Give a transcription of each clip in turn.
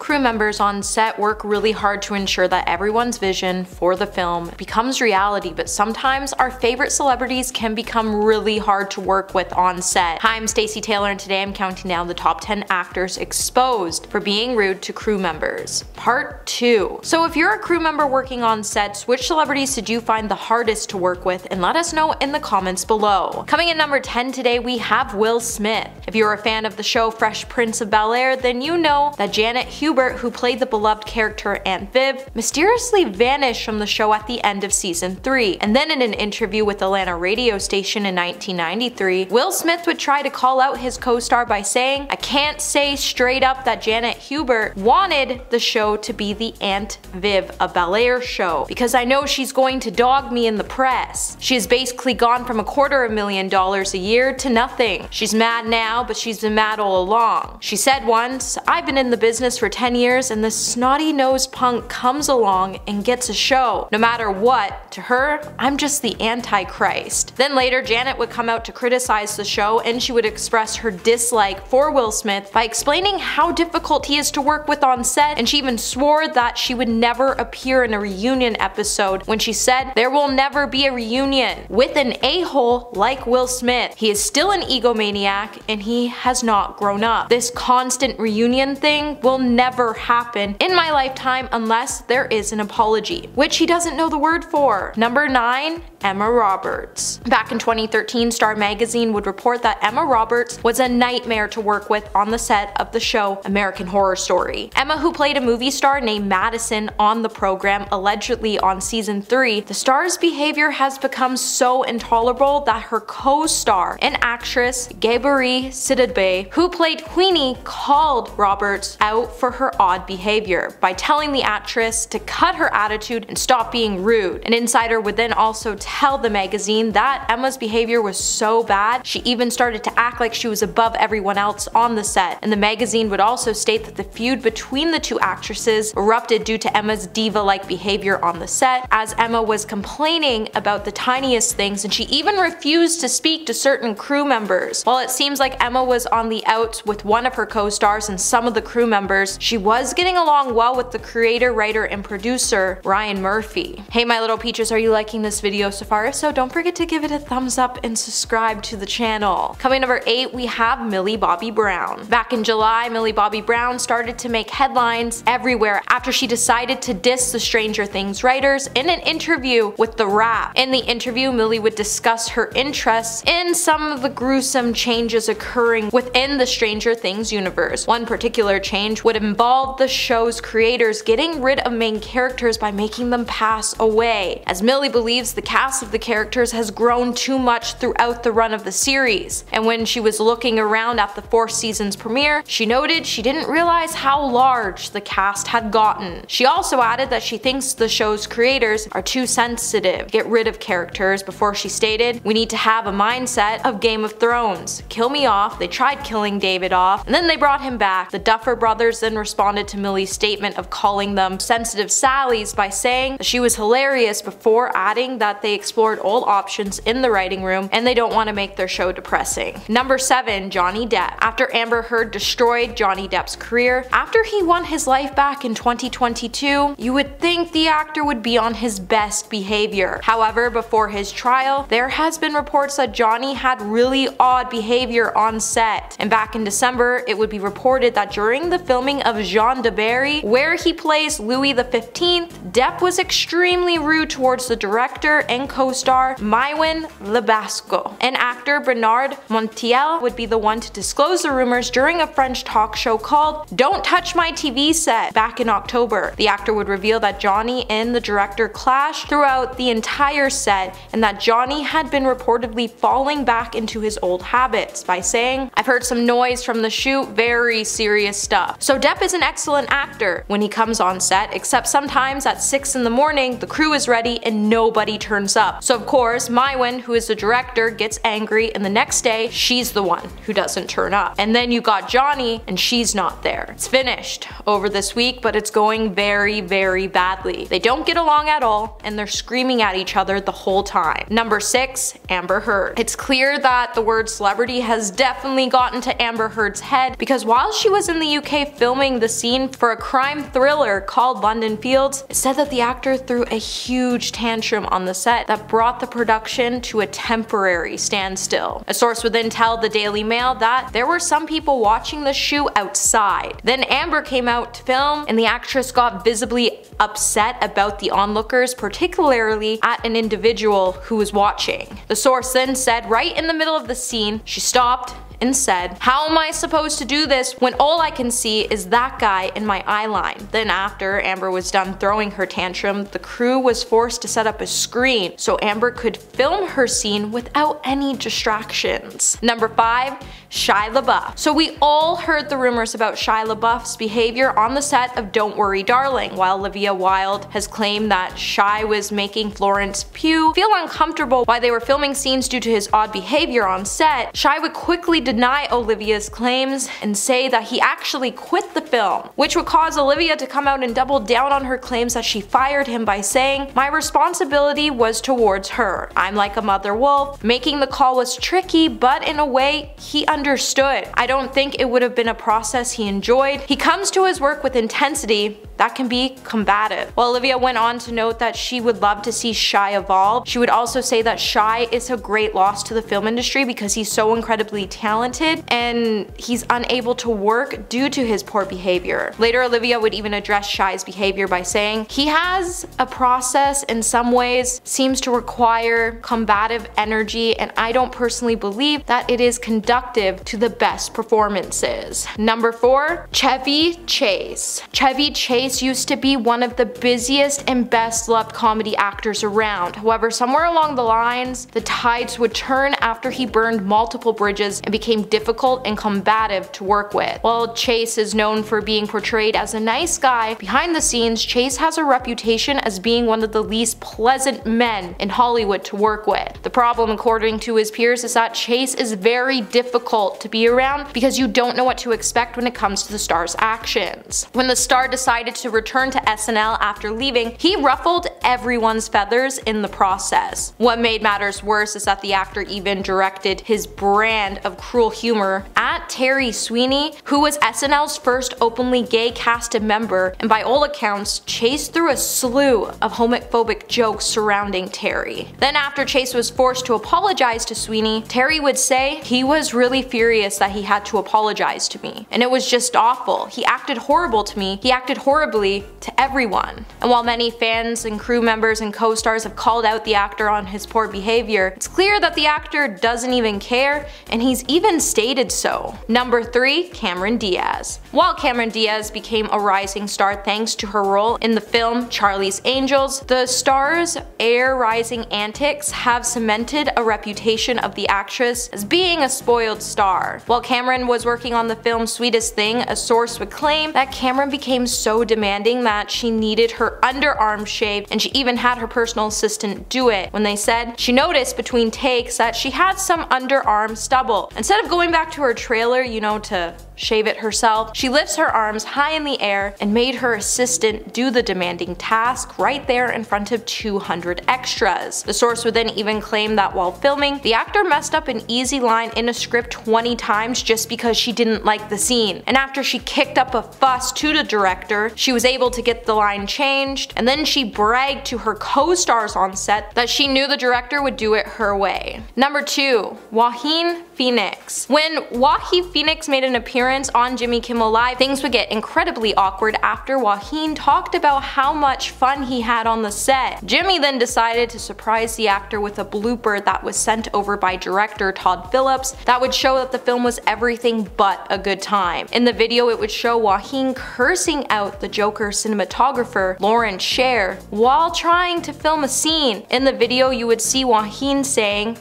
Crew members on set work really hard to ensure that everyone's vision for the film becomes reality, but sometimes our favorite celebrities can become really hard to work with on set. Hi, I'm Stacey Taylor and today I'm counting down the top 10 actors exposed for being rude to crew members. Part 2. So if you're a crew member working on sets, which celebrities did you find the hardest to work with? And let us know in the comments below. Coming in number 10 today, we have Will Smith. If you're a fan of the show Fresh Prince of Bel-Air, then you know that Janet Hubert, who played the beloved character Aunt Viv, mysteriously vanished from the show at the end of season 3. And then in an interview with Atlanta radio station in 1993, Will Smith would try to call out his co-star by saying, "I can't say straight up that Janet Hubert wanted the show to be the Aunt Viv of Bel-Air show, because I know she's going to dog me in the press. She has basically gone from $250,000 a year to nothing. She's mad now, but she's been mad all along. She said once, I've been in the business for 10 years and this snotty-nosed punk comes along and gets a show. No matter what, to her, I'm just the Antichrist." Then later, Janet would come out to criticize the show and she would express her dislike for Will Smith by explaining how difficult he is to work with on set, and she even swore that she would never appear in a reunion episode when she said there will never be a reunion with an a-hole like Will Smith. He is still an egomaniac and he has not grown up. This constant reunion thing will never happen in my lifetime unless there is an apology, which he doesn't know the word for. Number 9. Emma Roberts. Back in 2013, Star Magazine would report that Emma Roberts was a nightmare to work with on the set of the show American Horror Story. Emma, who played a movie star named Madison on the program, allegedly on season 3, the star's behavior has become so intolerable that her co-star and actress Gabourey Sidibe, who played Queenie, called Roberts out for her odd behavior by telling the actress to cut her attitude and stop being rude. An insider would then also tell the magazine that Emma's behavior was so bad she even started to act like she was above everyone else on the set, and the magazine would also state that the feud between the two actresses erupted due to Emma's diva-like behavior on the set, as Emma was complaining about the tiniest things and she even refused to speak to certain crew members. While it seems like Emma was on the outs with one of her co-stars and some of the crew members, she was getting along well with the creator, writer, and producer Ryan Murphy. Hey my little peaches, are you liking this video so far? If so, don't forget to give it a thumbs up and subscribe to the channel. Coming number 8, we have Millie Bobby Brown. Back in July, Millie Bobby Brown started to make headlines everywhere after she decided to diss the Stranger Things writers in an interview with The Wrap. In the interview, Millie would discuss her interests in some of the gruesome changes occurring within the Stranger Things universe. One particular change would involve the show's creators getting rid of main characters by making them pass away, as Millie believes the cast of the characters has grown too much throughout the run of the series. And when she was looking around at the 4th season's premiere, she noted she didn't realize how large the cast had gotten. She also added that she thinks the show's creators are too sensitive to get rid of characters before she stated, "We need to have a mindset of Game of Thrones. Kill me off. They tried killing David off, and then they brought him back." The Duffer Brothers then responded to Millie's statement of calling them sensitive Sallys by saying that she was hilarious, before adding that they explored all options in the writing room and they don't want to make their show depressing. Number 7. Johnny Depp. After Amber Heard destroyed Johnny Depp's career after he won his life back in 2022, you would think the actor would be on his best behavior. However, before his trial, there has been reports that Johnny had really odd behavior on set. And back in December, it would be reported that during the filming of Jean de Barry, where he plays Louis XV, Depp was extremely rude towards the director and co-star Maïwenn Lebasco. And actor Bernard Montiel would be the one to disclose the rumors during a French talk show called Don't Touch My TV Set back in October. The actor would reveal that Johnny and the director clashed throughout the entire set, and that Johnny had been reportedly falling back into his old habits by saying, "I've heard some noise from the shoot, very serious stuff." So Depp is an excellent actor when he comes on set, except sometimes at 6 in the morning the crew is ready and nobody turns up. So of course, Maïwenn, who is the director, gets angry, and the next day she's the one who doesn't turn up. And then you got Johnny and she's not there. It's finished over this week, but it's going very, very badly. They don't get along at all and they're screaming at each other the whole time. Number 6. Amber Heard. It's clear that the word celebrity has definitely gotten to Amber Heard's head, because while she was in the UK filming filming the scene for a crime thriller called London Fields, it said that the actor threw a huge tantrum on the set that brought the production to a temporary standstill. A source would then tell the Daily Mail that there were some people watching the shoot outside. Then Amber came out to film, and the actress got visibly upset about the onlookers, particularly at an individual who was watching. The source then said right in the middle of the scene, she stopped and said, "How am I supposed to do this when all I can see is that guy in my eye line?" Then after Amber was done throwing her tantrum, the crew was forced to set up a screen so Amber could film her scene without any distractions. Number 5. Shia LaBeouf. So we all heard the rumors about Shia LaBeouf's behavior on the set of Don't Worry Darling, while Olivia Wilde has claimed that Shia was making Florence Pugh feel uncomfortable while they were filming scenes due to his odd behavior on set. Shia would quickly deny Olivia's claims and say that he actually quit the film, which would cause Olivia to come out and double down on her claims that she fired him by saying, "My responsibility was towards her. I'm like a mother wolf. Making the call was tricky, but in a way, he understood. I don't think it would have been a process he enjoyed. He comes to his work with intensity that can be combative." While Olivia went on to note that she would love to see Shia evolve, she would also say that Shia is a great loss to the film industry because he's so incredibly talented and he's unable to work due to his poor behavior. Later, Olivia would even address Shia's behavior by saying, "He has a process in some ways, seems to require combative energy, and I don't personally believe that it is conductive to the best performances." Number 4. Chevy Chase. Chevy Chase used to be one of the busiest and best loved comedy actors around. However, somewhere along the lines, the tides would turn after he burned multiple bridges and became difficult and combative to work with. While Chase is known for being portrayed as a nice guy, behind the scenes, Chase has a reputation as being one of the least pleasant men in Hollywood to work with. The problem, according to his peers, is that Chase is very difficult to be around because you don't know what to expect when it comes to the star's actions. When the star decided to return to SNL after leaving, he ruffled everyone's feathers in the process. What made matters worse is that the actor even directed his brand of cruel humor at Terry Sweeney, who was SNL's first openly gay casted member, and by all accounts, Chase threw a slew of homophobic jokes surrounding Terry. Then after Chase was forced to apologize to Sweeney, Terry would say, "He was really furious that he had to apologize to me, and it was just awful. He acted horrible to me. He acted horribly to everyone." And while many fans and crew members and co-stars have called out the actor on his poor behavior, it's clear that the actor doesn't even care, and he's even stated so. Number 3. Cameron Diaz. While Cameron Diaz became a rising star thanks to her role in the film Charlie's Angels, the star's air-rising antics have cemented a reputation of the actress as being a spoiled star. While Cameron was working on the film Sweetest Thing, a source would claim that Cameron became so demanding that she needed her underarm shaved, and she even had her personal assistant do it, when they said she noticed between takes that she had some underarm stubble. Instead of going back to her trailer, to shave it herself, she lifts her arms high in the air and made her assistant do the demanding task right there in front of 200 extras. The source would then even claim that while filming, the actor messed up an easy line in a script 20 times just because she didn't like the scene. And after she kicked up a fuss to the director, she was able to get the line changed, and then she bragged to her co-stars on set that she knew the director would do it her way. Number 2. Joaquin Phoenix. When Joaquin Phoenix made an appearance on Jimmy Kimmel Live, things would get incredibly awkward after Joaquin talked about how much fun he had on the set. Jimmy then decided to surprise the actor with a blooper that was sent over by director Todd Phillips that would show that the film was everything but a good time. In the video, it would show Joaquin cursing out the Joker cinematographer Lawrence Sher while trying to film a scene. In the video, you would see Joaquin saying,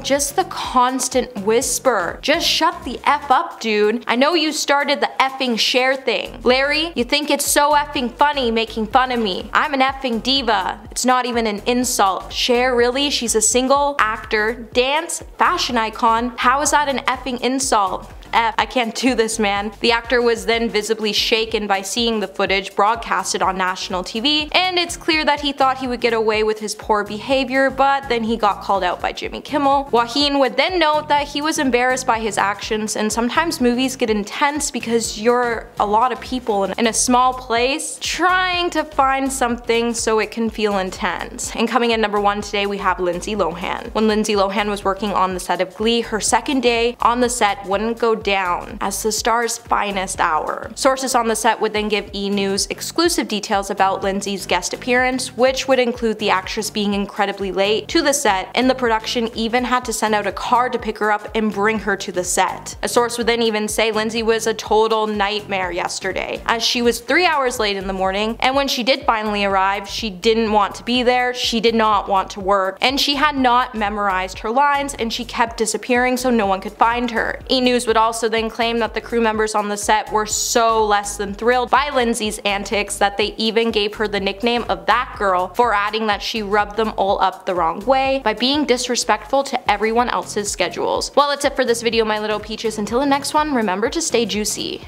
just the constant whisper. Just shut the F up, dude. I know you started the effing Cher thing. Larry, you think it's so effing funny making fun of me. I'm an effing diva. It's not even an insult. Cher, really? She's a single actor, dance, fashion icon. How is that an effing insult? F, I can't do this, man. The actor was then visibly shaken by seeing the footage broadcasted on national TV, and it's clear that he thought he would get away with his poor behavior, but then he got called out by Jimmy Kimmel. Joaquin would then note that he was embarrassed by his actions, and sometimes movies get intense because you're a lot of people in a small place trying to find something so it can feel intense. And coming in number 1 today, we have Lindsay Lohan. When Lindsay Lohan was working on the set of Glee, her second day on the set wouldn't go down as the star's finest hour. Sources on the set would then give E! News exclusive details about Lindsay's guest appearance, which would include the actress being incredibly late to the set, and the production even had to send out a car to pick her up and bring her to the set. A source would then even say Lindsay was a total nightmare yesterday, as she was 3 hours late in the morning, and when she did finally arrive, she didn't want to be there, she did not want to work, and she had not memorized her lines, and she kept disappearing so no one could find her. E! News would also then claim that the crew members on the set were so less than thrilled by Lindsay's antics that they even gave her the nickname of that girl, for adding that she rubbed them all up the wrong way by being disrespectful to everyone else's schedules. Well, that's it for this video, my little peaches. Until the next one, remember to stay juicy.